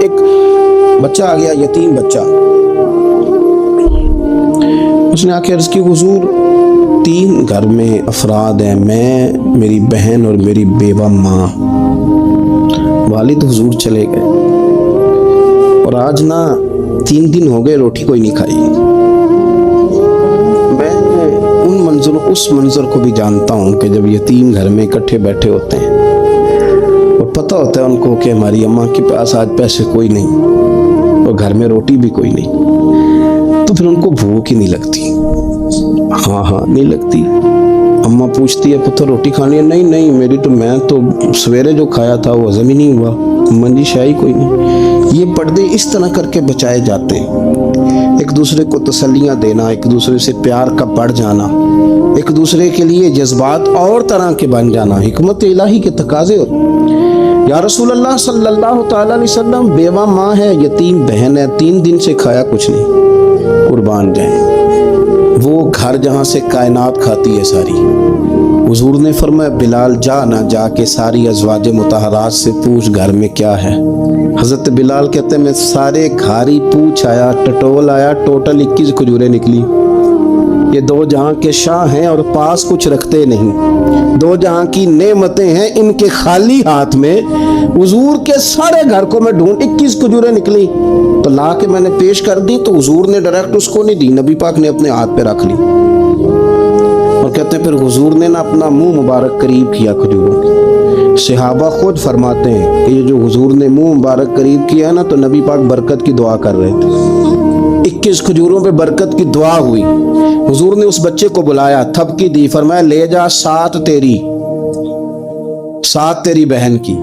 ایک بچہ آ گیا، یتیم بچہ. اس نے آ کے عرض کی حضور 3 گھر میں افراد ہیں، میں، میری بہن اور میری بیوہ ماں. والد حضور چلے گئے اور آج نا 3 دن ہو گئے روٹی کوئی نہیں کھائی. میں اس منظر کو بھی جانتا ہوں کہ جب یتیم گھر میں اکٹھے بیٹھے ہوتے ہیں اور پتہ ہوتا ہے ان کو کہ ہماری اماں کے پاس آج پیسے کوئی نہیں اور گھر میں روٹی بھی کوئی نہیں، تو پھر ان کو بھوک ہی نہیں لگتی. ہاں نہیں لگتی. اماں پوچھتی ہے پتر روٹی کھانی ہے؟ نہیں میں تو سویرے جو کھایا تھا وہ ہضم ہی نہیں ہوا، منجی شاہی کوئی نہیں. یہ پردے اس طرح کر کے بچائے جاتے ہیں. ایک دوسرے کو تسلیاں دینا، ایک دوسرے سے پیار کا بڑھ جانا، ایک دوسرے کے لیے جذبات اور طرح کے بن جانا حکمت الہی کے تقاضے ہوتے ہیں. یا رسول اللہ صلی اللہ تعالی علیہ وسلم بیوہ ماں ہے، یتیم بہن ہے، 3 دن سے کھایا کچھ نہیں. قربان جائیں وہ گھر جہاں سے کائنات کھاتی ہے ساری. حضور نے فرمایا بلال جا کے ساری ازواج مطہرات سے پوچھ گھر میں کیا ہے. حضرت بلال کہتے ہیں میں سارے گھاری پوچھ آیا، ٹٹول آیا، ٹوٹل 21 کھجوریں نکلی. یہ 2 جہاں کے شاہ ہیں اور پاس کچھ رکھتے نہیں، 2 جہاں کی نعمتیں ہیں، ان کے خالی ہاتھ میں حضور کے سارے گھر کو میں ڈھونڈ 21 کھجوریں نکلی تو لا کے میں نے پیش کر دی. تو حضور نے ڈائریکٹ اس کو نہیں دی، نبی پاک نے اپنے ہاتھ پہ رکھ لی. اور کہتے ہیں پھر حضور نے نا اپنا منہ مبارک قریب کیا کھجوروں کے. صحابہ خود فرماتے ہیں کہ یہ جو حضور نے منہ مبارک قریب کیا نا تو نبی پاک برکت کی دعا کر رہے تھے. 21 کھجوروں پہ برکت کی دعا ہوئی. حضور نے اس بچے کو بلایا، تھپکی دی، فرمایا لے جا 7 تیری بہن کی.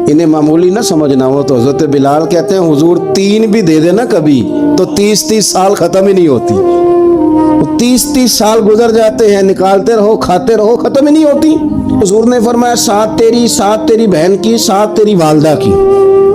انہیں معمولی نہ سمجھنا ہو تو حضرت بلال کہتے ہیں حضور 3 بھی دے دینا کبھی تو 30 سال ختم ہی نہیں ہوتی. 30 سال گزر جاتے ہیں، نکالتے رہو، کھاتے رہو، ختم ہی نہیں ہوتی. حضور نے فرمایا 7 تیری بہن کی، 7 تیری والدہ کی،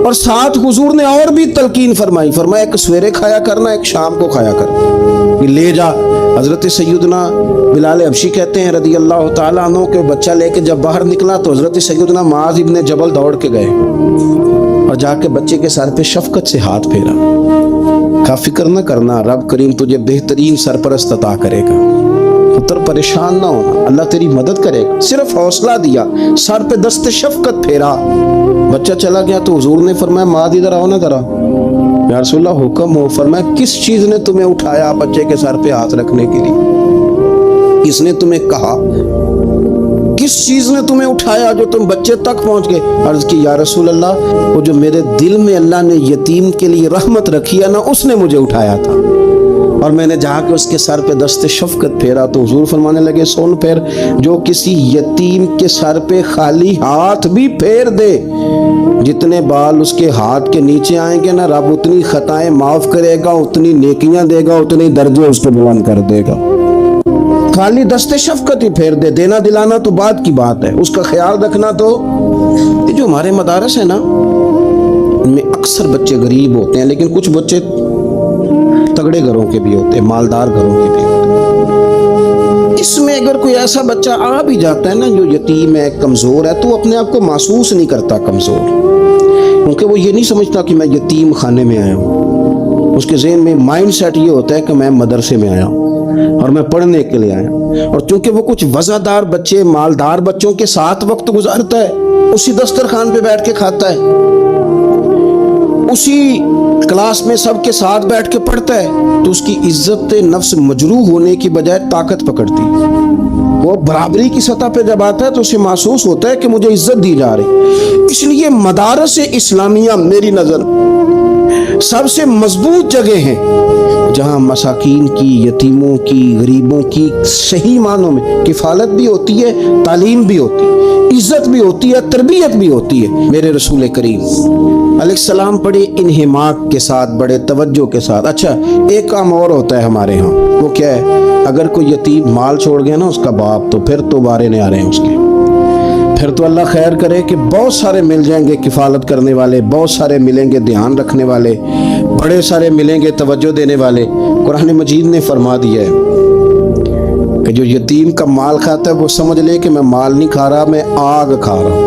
اور 7 حضور نے اور بھی تلقین فرمایا ایک سویرے کھایا کرنا، ایک شام کو کھایا کرنا. لے جا. حضرت سیدنا بلال حبشی کہتے ہیں رضی اللہ تعالیٰ عنہ کہ بچہ لے کے جب باہر نکلا تو حضرت سیدنا معاذ ابن جبل دوڑ کے گئے اور جا کے بچے کے سر پہ شفقت سے ہاتھ پھیرا. کا فکر نہ کرنا، رب کریم تجھے بہترین سرپرست عطا کرے گا، پتر پریشان نہ ہونا، اللہ تیری مدد کرے گا. صرف حوصلہ دیا، سر پہ دست شفقت پھیرا. بچہ چلا گیا تو حضور نے فرمایا معاذ ادھر آؤ نا ذرا. یا رسول اللہ حکم ہو. فرمایا کس چیز نے تمہیں اٹھایا بچے کے سر پہ ہاتھ رکھنے کے لیے؟ کس نے تمہیں کہا؟ کس چیز نے تمہیں اٹھایا جو تم بچے تک پہنچ گئے؟ عرض کی یا رسول اللہ وہ جو میرے دل میں اللہ نے یتیم کے لیے رحمت رکھی ہے نا اس نے مجھے اٹھایا تھا، اور میں نے جا کے اس کے سر پہ دست شفقت پھیرا. تو حضور فرمانے لگے سن پھر جو کسی یتیم کے سر پہ خالی ہاتھ بھی پھیر دے، جتنے بال اس کے ہاتھ کے نیچے آئیں گے نا رب اتنی خطائیں معاف کرے گا، اتنی نیکیاں دے گا، اتنے درجے اس کو بلند کر دے گا. خالی دست شفقت ہی پھیر دے. دینا دلانا تو بعد کی بات ہے، اس کا خیال رکھنا تو. یہ جو ہمارے مدارس ہیں نا ان میں اکثر بچے غریب ہوتے ہیں، لیکن کچھ بچے تگڑے گھروں کے بھی ہوتے ہیں، مالدار گھروں کے بھی ہوتے ہیں. اس میں اگر کوئی ایسا بچہ آ بھی جاتا ہے نا جو یتیم ہے، کمزور ہے، تو اپنے آپ کو محسوس نہیں کرتا کمزور، کیونکہ وہ یہ نہیں سمجھتا کہ میں یتیم خانے میں آیا ہوں. اس کے ذہن میں مائنڈ سیٹ یہ ہوتا ہے کہ میں مدرسے میں آیا ہوں اور میں پڑھنے کے لیے آیا ہوں. اور چونکہ وہ کچھ وزادار بچے، مالدار بچوں کے ساتھ وقت گزارتا ہے، اسی دسترخوان پہ بیٹھ کے کھاتا ہے، اسی کلاس میں سب کے ساتھ بیٹھ کے پڑھتا ہے، تو اس کی عزت نفس مجروح ہونے کی بجائے طاقت پکڑتی. وہ برابری کی سطح پہ جب آتا ہے تو اسے محسوس ہوتا ہے کہ مجھے عزت دی جا رہی. اس لیے مدارس اسلامیہ میری نظر سب سے مضبوط جگہ ہیں جہاں مساکین کی، یتیموں کی، غریبوں کی صحیح معنوں میں کفالت بھی ہوتی ہے، تعلیم بھی ہوتی ہے، عزت بھی ہوتی ہے، تربیت بھی ہوتی ہے. میرے رسول کریم علیہ السلام بڑے انہماک کے ساتھ، بڑے توجہ کے ساتھ. اچھا ایک کام اور ہوتا ہے ہمارے ہاں، وہ کیا ہے؟ اگر کوئی یتیم مال چھوڑ گیا نا اس کا باپ، تو پھر تو بارے نہیں آ رہے ہیں اس کے. پھر تو اللہ خیر کرے کہ بہت سارے مل جائیں گے کفالت کرنے والے، بہت سارے ملیں گے دھیان رکھنے والے، بڑے سارے ملیں گے توجہ دینے والے. قرآن مجید نے فرما دیا ہے کہ جو یتیم کا مال کھاتا ہے وہ سمجھ لے کہ میں مال نہیں کھا رہا، میں آگ کھا رہا ہوں.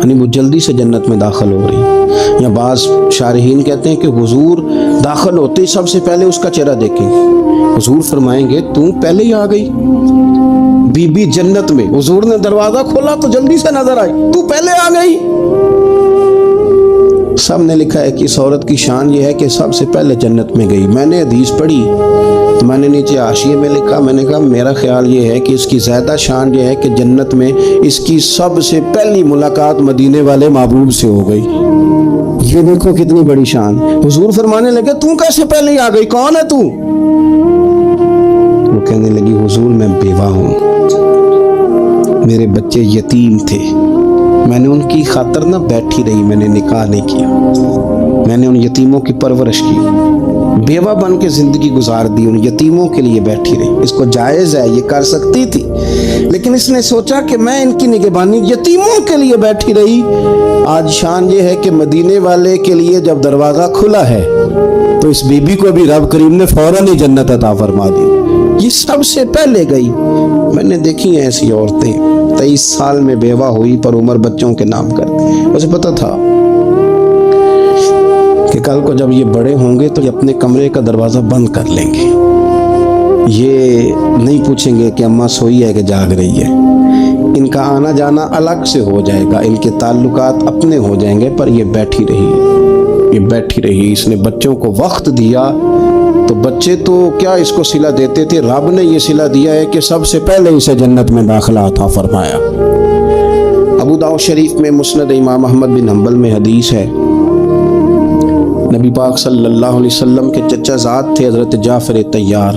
یعنی وہ جلدی سے جنت میں داخل ہو رہی. یا بعض شارحین کہتے ہیں کہ حضور داخل ہوتے ہی سب سے پہلے اس کا چہرہ دیکھیں. حضور فرمائیں گے تو پہلے ہی آ گئی بی بی جنت میں. حضور نے دروازہ کھولا تو جلدی سے نظر آئی, تو پہلے آ گئی. سب نے لکھا ہے کہ اس عورت کی شان یہ ہے کہ سب سے پہلے جنت میں گئی. میں نے حدیث پڑھی تو میں نے نیچے حاشیے میں لکھا, میں نے کہا میرا خیال یہ ہے کہ اس کی زیادہ شان یہ ہے کہ جنت میں اس کی سب سے پہلی ملاقات مدینے والے محبوب سے ہو گئی. یہ دیکھو کتنی بڑی شان. حضور فرمانے لگے تو کیسے پہلے ہی آ گئی, کون ہے تو؟ وہ کہنے لگی حضور میں بیوہ ہوں, میرے بچے یتیم تھے, میں نے ان کی خاطر نہ بیٹھی رہی, میں نے نکاح نہیں کیا, میں نے ان یتیموں کی پرورش کی, بیوہ بن کے زندگی گزار دی, ان یتیموں کے لیے بیٹھی رہی. اس کو جائز ہے, یہ کر سکتی تھی, لیکن اس نے سوچا کہ میں ان کی نگہبانی یتیموں کے لیے بیٹھی رہی. آج شان یہ ہے کہ مدینے والے کے لیے جب دروازہ کھلا ہے تو اس بی بی کو بھی رب کریم نے فوراً ہی جنت عطا فرما دی. یہ سب سے پہلے گئی. میں نے دیکھی ہیں ایسی عورتیں 23 سال میں بیوہ ہوئی پر عمر بچوں کے نام کر دی. اسے پتہ تھا کہ کل کو جب یہ بڑے ہوں گے تو یہ اپنے کمرے کا دروازہ بند کر لیں گے. یہ نہیں پوچھیں گے کہ اماں سوئی ہے کہ جاگ رہی ہے. ان کا آنا جانا الگ سے ہو جائے گا, ان کے تعلقات اپنے ہو جائیں گے, پر یہ بیٹھی رہی, یہ بیٹھی رہی. اس نے بچوں کو وقت دیا تو بچے تو کیا اس کو صلہ دیتے تھے, رب نے یہ صلہ دیا ہے کہ سب سے پہلے اسے جنت میں داخلہ عطا فرمایا. ابو داؤد شریف میں مسند امام احمد بن حنبل میں حدیث ہے, نبی پاک صلی اللہ علیہ وسلم کے چچا زاد تھے حضرت جعفر طیار,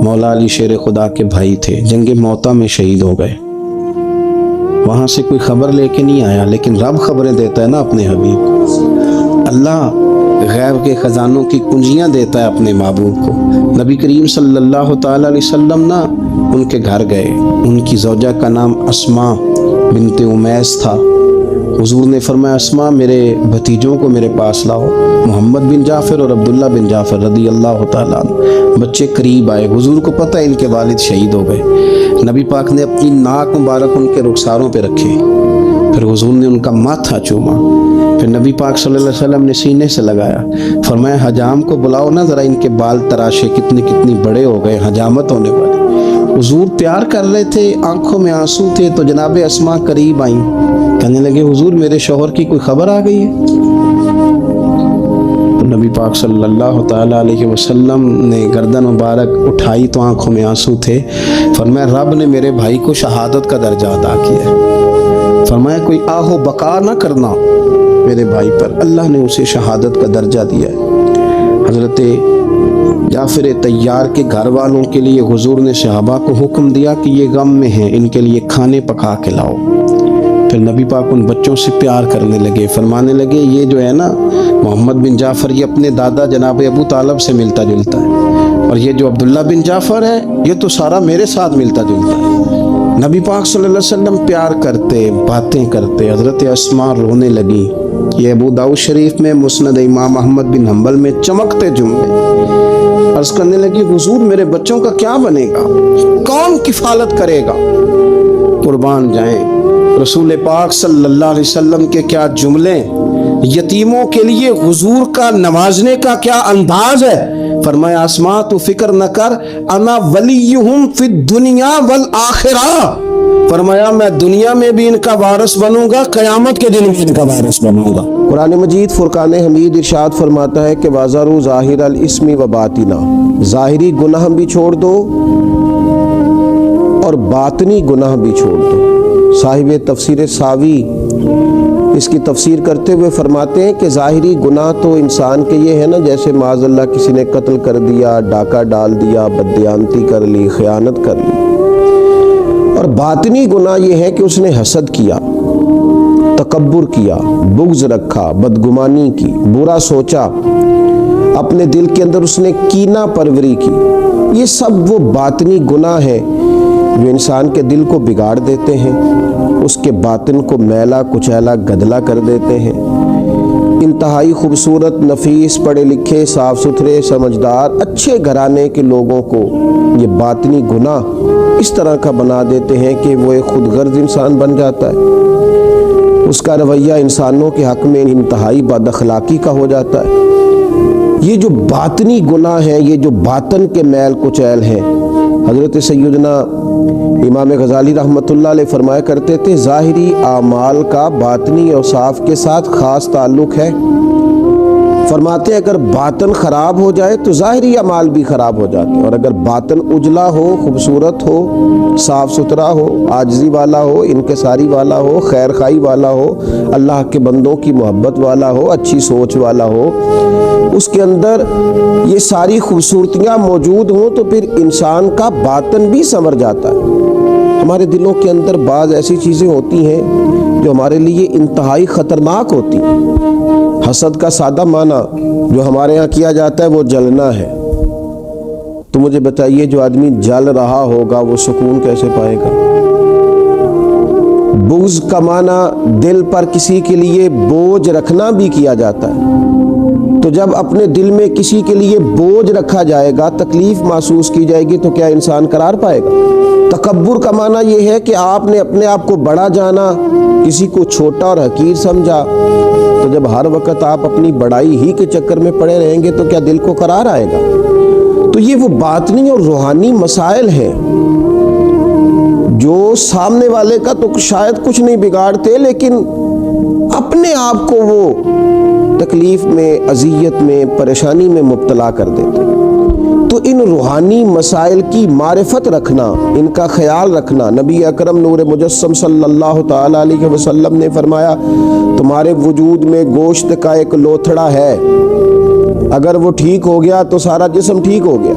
مولا علی شیر خدا کے بھائی تھے, جنگ موتا میں شہید ہو گئے. وہاں سے کوئی خبر لے کے نہیں آیا, لیکن رب خبریں دیتا ہے نا اپنے حبیب. اللہ غیب کے خزانوں کی کنجیاں دیتا ہے اپنے محبوب کو. نبی کریم صلی اللہ تعالی علیہ وسلم نا ان کے گھر گئے. ان کی زوجہ کا نام اسماء بنت امیس تھا. حضور نے فرمایا اسماء میرے بھتیجوں کو میرے پاس لاؤ, محمد بن جعفر اور عبداللہ بن جعفر رضی اللہ تعالیٰ عنہ. بچے قریب آئے, حضور کو پتہ ان کے والد شہید ہو گئے. نبی پاک نے اپنی ناک مبارک ان کے رخساروں پہ رکھے, پھر حضور نے ان کا ماتھا چوما, پھر نبی پاک صلی اللہ علیہ وسلم نے سینے سے لگایا, فرمایا حجام کو بلاؤ نا ذرا, ان کے بال تراشے کتنی بڑے ہو گئے, حجامت ہونے والے. حضور پیار کر رہے تھے, آنکھوں میں آنسو تھے, تو جناب اسماء قریب آئیں, کہنے لگے حضور میرے شوہر کی کوئی خبر آ گئی ہے؟ تو نبی پاک صلی اللہ تعالیٰ علیہ وسلم نے گردن مبارک اٹھائی تو آنکھوں میں آنسو تھے. فرمایا رب نے میرے بھائی کو شہادت کا درجہ عطا کیا ہے. فرمایا کوئی آہ و بقا نہ کرنا میرے بھائی پر, اللہ نے اسے شہادت کا درجہ دیا ہے. حضرت جعفر طیار کے گھر والوں کے لیے حضور نے صحابہ کو حکم دیا کہ یہ غم میں ہیں, ان کے لیے کھانے پکا کے لاؤ. پھر نبی پاک ان بچوں سے پیار کرنے لگے, فرمانے لگے یہ جو ہے نا محمد بن جعفر یہ اپنے دادا جناب ابو طالب سے ملتا جلتا ہے, اور یہ جو عبداللہ بن جعفر ہے یہ تو سارا میرے ساتھ ملتا جلتا ہے. نبی پاک صلی اللہ علیہ وسلم پیار کرتے, باتیں کرتے. حضرت اسماء رونے لگی. یہ ابو داؤد شریف میں مسند امام احمد بن حنبل میں چمکتے جملے. عرض کرنے لگی حضور میرے بچوں کا کیا بنے گا, کون کفالت کرے گا؟ قربان جائیں رسول پاک صلی اللہ علیہ وسلم کے کیا جملے, یتیموں کے لیے حضور کا نوازنے کا کیا انداز ہے. فرمایا اسماء تو فکر نہ کر, انا ولیہم فی الدنیا والآخرہ. فرمایا میں دنیا میں بھی ان کا وارث بنوں گا, قیامت کے دن بھی ان کا وارث بنوں گا. قرآن مجید فرقان حمید ارشاد فرماتا ہے کہ وَذَرُوا ظَاهِرَ الْإِثْمِ وَبَاطِنَهُ, ظاہری گناہ بھی چھوڑ دو اور باطنی گناہ بھی چھوڑ دو. صاحب تفسیر ساوی اس کی تفسیر کرتے ہوئے فرماتے ہیں کہ ظاہری گناہ تو انسان کے یہ ہے نا, جیسے معاذ اللہ کسی نے قتل کر دیا, ڈاکہ ڈال دیا, بددیانتی کر لی, خیانت کر لی. اور باطنی گناہ یہ ہے کہ اس نے حسد کیا, تکبر کیا, بغض رکھا, بدگمانی کی, برا سوچا, اپنے دل کے اندر اس نے کینہ پروری کی. یہ سب وہ باطنی گناہ ہے جو انسان کے دل کو بگاڑ دیتے ہیں, اس کے باطن کو میلا کچیلا گدلا کر دیتے ہیں. انتہائی خوبصورت, نفیس, پڑھے لکھے, صاف ستھرے, سمجھدار, اچھے گھرانے کے لوگوں کو یہ باطنی گناہ اس طرح کا بنا دیتے ہیں کہ وہ ایک خود غرض انسان بن جاتا ہے. اس کا رویہ انسانوں کے حق میں انتہائی بد اخلاقی کا ہو جاتا ہے۔ یہ جو باطنی گناہ ہیں، یہ جو باطن کے میل کچیل ہیں، حضرت سیدنا امام غزالی رحمۃ اللہ علیہ فرمایا کرتے تھے ظاہری اعمال کا باطنی اوصاف کے ساتھ خاص تعلق ہے۔ فرماتے ہیں اگر باطن خراب ہو جائے تو ظاہری اعمال بھی خراب ہو جاتے ہیں، اور اگر باطن اجلا ہو، خوبصورت ہو، صاف ستھرا ہو، عاجزی والا ہو، انکساری والا ہو، خیر خواہی والا ہو، اللہ کے بندوں کی محبت والا ہو، اچھی سوچ والا ہو، اس کے اندر یہ ساری خوبصورتیاں موجود ہوں تو پھر انسان کا باطن بھی سنور جاتا ہے۔ ہمارے دلوں کے اندر بعض ایسی چیزیں ہوتی ہیں جو ہمارے لیے انتہائی خطرناک ہوتی ہیں۔ حسد کا سادہ معنی جو ہمارے ہاں کیا جاتا ہے وہ جلنا ہے۔ تو مجھے بتائیے جو آدمی جل رہا ہوگا وہ سکون کیسے پائے گا؟ بغض کا معنی دل پر کسی کے لیے بوجھ رکھنا بھی کیا جاتا ہے۔ تو جب اپنے دل میں کسی کے لیے بوجھ رکھا جائے گا، تکلیف محسوس کی جائے گی تو کیا انسان قرار پائے گا؟ تکبر کا معنی یہ ہے کہ آپ نے اپنے آپ کو بڑا جانا، کسی کو چھوٹا اور حقیر سمجھا۔ تو جب ہر وقت آپ اپنی بڑائی ہی کے چکر میں پڑے رہیں گے تو کیا دل کو قرار آئے گا؟ تو یہ وہ باطنی اور روحانی مسائل ہیں جو سامنے والے کا تو شاید کچھ نہیں بگاڑتے، لیکن اپنے آپ کو وہ تکلیف میں، اذیت میں، پریشانی میں مبتلا کر دیتے۔ تو ان روحانی مسائل کی معرفت رکھنا، ان کا خیال رکھنا، نبی اکرم نور مجسم صلی اللہ تعالی علیہ وسلم نے فرمایا تمہارے وجود میں گوشت کا ایک لوتھڑا ہے، اگر وہ ٹھیک ہو گیا تو سارا جسم ٹھیک ہو گیا،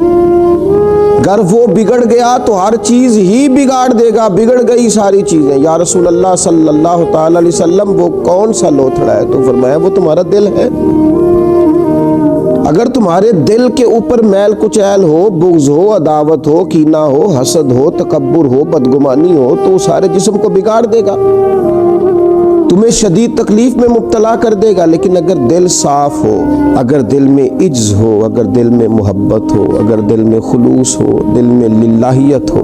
اگر وہ بگڑ گیا تو ہر چیز ہی بگاڑ دے گا، بگڑ گئی ساری چیزیں۔ یا رسول اللہ صلی اللہ تعالی علیہ وسلم وہ کون سا لوتھڑا ہے؟ تو فرمایا وہ تمہارا دل ہے۔ اگر تمہارے دل کے اوپر میل کچیل ہو، بغض ہو، عداوت ہو، کینہ ہو، حسد ہو، تکبر ہو، بدگمانی ہو تو سارے جسم کو بگاڑ دے گا، تمہیں شدید تکلیف میں مبتلا کر دے گا۔ لیکن اگر دل صاف ہو، اگر دل میں عجز ہو، اگر دل میں محبت ہو، اگر دل میں خلوص ہو، دل میں للہیت ہو،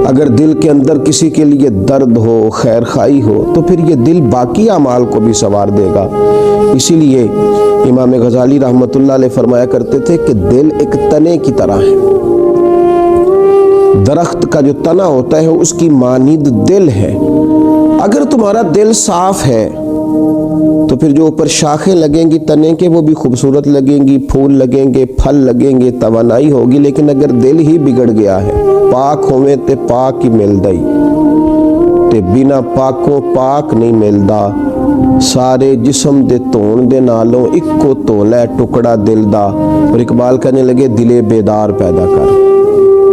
اگر دل کے اندر کسی کے لیے درد ہو، خیر خواہی ہو، تو پھر یہ دل باقی اعمال کو بھی سنوار دے گا۔ اسی لیے امام غزالی رحمۃ اللہ علیہ فرمایا کرتے تھے کہ دل ایک تنے کی طرح ہے، درخت کا جو تنا ہوتا ہے اس کی مانند دل ہے۔ اگر تمہارا دل صاف ہے تو پھر جو اوپر شاخیں لگیں گی تنے کے وہ بھی خوبصورت لگیں گی، پھول لگیں گے، پھل لگیں گے، توانائی ہوگی۔ لیکن اگر دل ہی بگڑ گیا ہے، پاک ہوئے تے پاک ہی ملدائی تے بنا پاکوں پاک نہیں ملدا، سارے جسم دے تون دے نالوں اکو تولے ٹکڑا دل دا۔ اور اقبال کہنے لگے دلے بیدار پیدا کر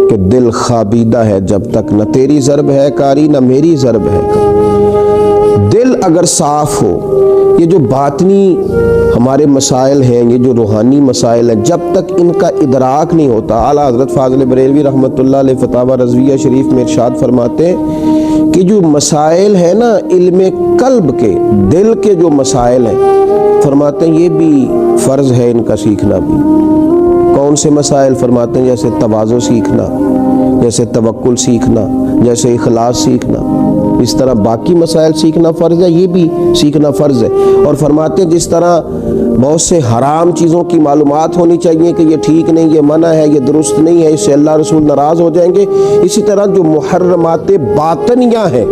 کہ دل خوابیدہ ہے جب تک، نہ تیری ضرب ہے کاری نہ میری ضرب ہے کاری۔ دل اگر صاف ہو، یہ جو باطنی ہمارے مسائل ہیں، یہ جو روحانی مسائل ہیں، جب تک ان کا ادراک نہیں ہوتا، اعلیٰ حضرت فاضل بریلوی رحمۃ اللہ علیہ فتاوی رضویہ شریف میں ارشاد فرماتے ہیں کہ جو مسائل ہیں نا علم قلب کے، دل کے جو مسائل ہیں، فرماتے ہیں یہ بھی فرض ہے ان کا سیکھنا بھی۔ کون سے مسائل؟ فرماتے ہیں جیسے تواضع سیکھنا، جیسے توکل سیکھنا، جیسے اخلاص سیکھنا، اس طرح باقی مسائل سیکھنا فرض ہے، یہ بھی سیکھنا فرض ہے۔ اور فرماتے ہیں جس طرح بہت سے حرام چیزوں کی معلومات ہونی چاہیے کہ یہ ٹھیک نہیں، یہ منع ہے، یہ درست نہیں ہے، اس سے اللہ رسول ناراض ہو جائیں گے، اسی طرح جو محرمات باطنیہ ہیں،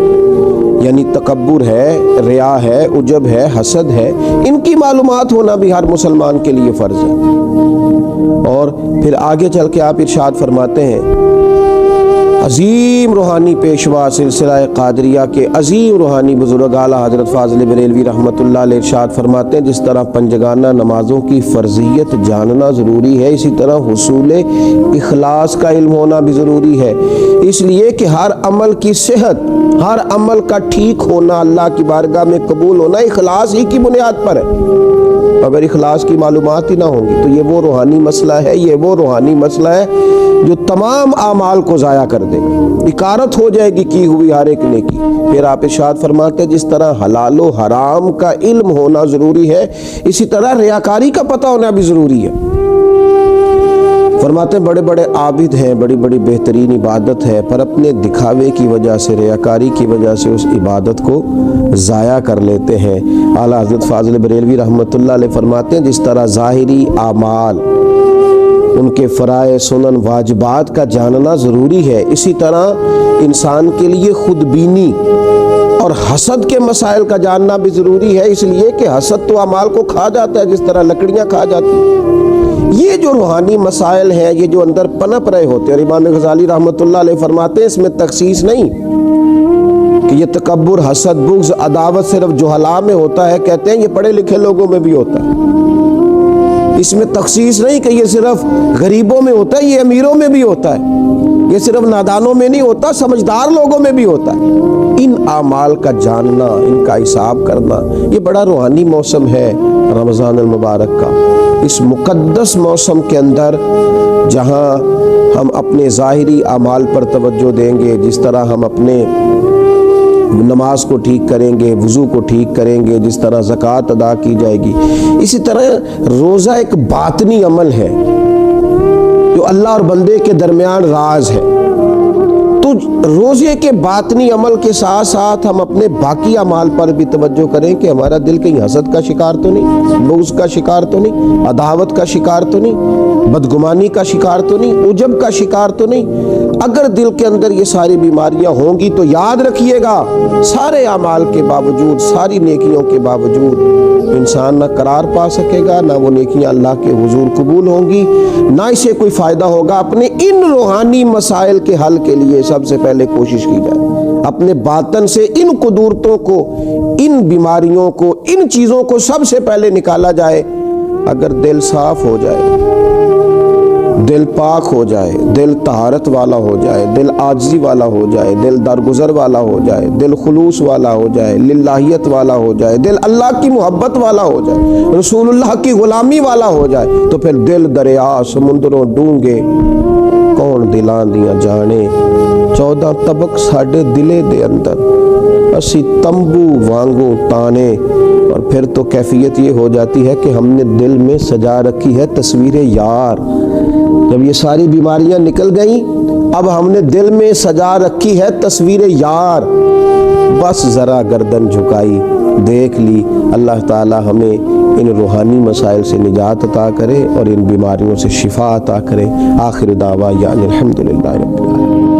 یعنی تکبر ہے، ریا ہے، عجب ہے، حسد ہے، ان کی معلومات ہونا بھی ہر مسلمان کے لیے فرض ہے۔ اور پھر آگے چل کے آپ ارشاد فرماتے ہیں عظیم روحانی پیشوا سلسلہ قادریہ کے عظیم روحانی بزرگ اعلیٰ حضرت فاضل بریلوی رحمۃ اللہ علیہ ارشاد فرماتے ہیں جس طرح پنجگانہ نمازوں کی فرضیت جاننا ضروری ہے، اسی طرح حصول اخلاص کا علم ہونا بھی ضروری ہے، اس لیے کہ ہر عمل کی صحت، ہر عمل کا ٹھیک ہونا، اللہ کی بارگاہ میں قبول ہونا اخلاص ہی کی بنیاد پر ہے۔ اگر اخلاص کی معلومات ہی نہ ہوں گی تو یہ وہ روحانی مسئلہ ہے، یہ وہ روحانی مسئلہ ہے جو تمام اعمال کو ضائع کر دے گا، اکارت ہو جائے گی کی ہوئی ہر ایک نیکی۔ پھر آپ ارشاد فرماتے ہیں جس طرح حلال و حرام کا علم ہونا ضروری ہے، اسی طرح ریاکاری کا پتہ ہونا بھی ضروری ہے۔ فرماتے ہیں بڑے بڑے عابد ہیں، بڑی بڑی بہترین عبادت ہے، پر اپنے دکھاوے کی وجہ سے، ریاکاری کی وجہ سے اس عبادت کو ضائع کر لیتے ہیں۔ اعلیٰ حضرت فاضل بریلوی رحمۃ اللہ علیہ فرماتے ہیں جس طرح ظاہری اعمال، ان کے فرائض، سنن، واجبات کا جاننا ضروری ہے، اسی طرح انسان کے لیے خود بینی اور حسد کے مسائل کا جاننا بھی ضروری ہے، اس لیے کہ حسد تو اعمال کو کھا جاتا ہے جس طرح لکڑیاں کھا جاتی ہیں۔ یہ جو روحانی مسائل ہیں، یہ جو اندر پنپ رہے ہوتے ہیں، اور امام غزالی رحمۃ اللہ علیہ فرماتے ہیں اس میں تخصیص نہیں کہ یہ تکبر، حسد، بغض، عداوت صرف جہلاء میں ہوتا ہے، کہتے ہیں یہ پڑھے لکھے لوگوں میں بھی ہوتا ہے۔ اس میں تخصیص نہیں کہ یہ صرف غریبوں میں ہوتا ہے، یہ امیروں میں بھی ہوتا ہے، یہ صرف نادانوں میں نہیں ہوتا، سمجھدار لوگوں میں بھی ہوتا ہے۔ ان اعمال کا جاننا، ان کا حساب کرنا، یہ بڑا روحانی موسم ہے رمضان المبارک کا۔ اس مقدس موسم کے اندر جہاں ہم اپنے ظاہری اعمال پر توجہ دیں گے، جس طرح ہم اپنے نماز کو ٹھیک کریں گے، وضو کو ٹھیک کریں گے، جس طرح زکوٰۃ ادا کی جائے گی، اسی طرح روزہ ایک باطنی عمل ہے جو اللہ اور بندے کے درمیان راز ہے۔ تو روزے کے باطنی عمل کے ساتھ ساتھ ہم اپنے باقی اعمال پر بھی توجہ کریں کہ ہمارا دل کہیں حسد کا شکار تو نہیں، بغض کا شکار تو نہیں، عداوت کا شکار تو نہیں، بدگمانی کا شکار تو نہیں، عجب کا شکار تو نہیں۔ اگر دل کے اندر یہ ساری بیماریاں ہوں گی تو یاد رکھیے گا، سارے اعمال کے باوجود، ساری نیکیوں کے باوجود انسان نہ قرار پا سکے گا، نہ وہ نیکیاں اللہ کے حضور قبول ہوں گی، نہ اسے کوئی فائدہ ہوگا۔ اپنے ان روحانی مسائل کے حل کے لیے سب سے پہلے کوشش کی جائے، اپنے باطن سے ان قدورتوں کو، ان بیماریوں کو، ان چیزوں کو سب سے پہلے نکالا جائے۔ اگر دل صاف ہو جائے، دل پاک ہو جائے، دل طہارت والا ہو جائے، دل عاجزی والا ہو جائے، دل درگزر والا ہو جائے، دل خلوص والا ہو جائے، للہیت والا ہو جائے، دل اللہ کی محبت والا ہو جائے، رسول اللہ کی غلامی والا ہو جائے، تو پھر دل دریا سمندروں ڈونگے کون دلاں دیاں جانے، 14 طبق ساڈے دلے دے اندر اسی تمبو وانگو تانے۔ اور پھر تو کیفیت یہ ہو جاتی ہے کہ ہم نے دل میں سجا رکھی ہے تصویر یار۔ جب یہ ساری بیماریاں نکل گئیں، اب ہم نے دل میں سجا رکھی ہے تصویر یار، بس ذرا گردن جھکائی، دیکھ لی۔ اللہ تعالی ہمیں ان روحانی مسائل سے نجات عطا کرے اور ان بیماریوں سے شفا عطا کرے۔ آخر دعویٰ یعنی الحمدللہ رب العالمین۔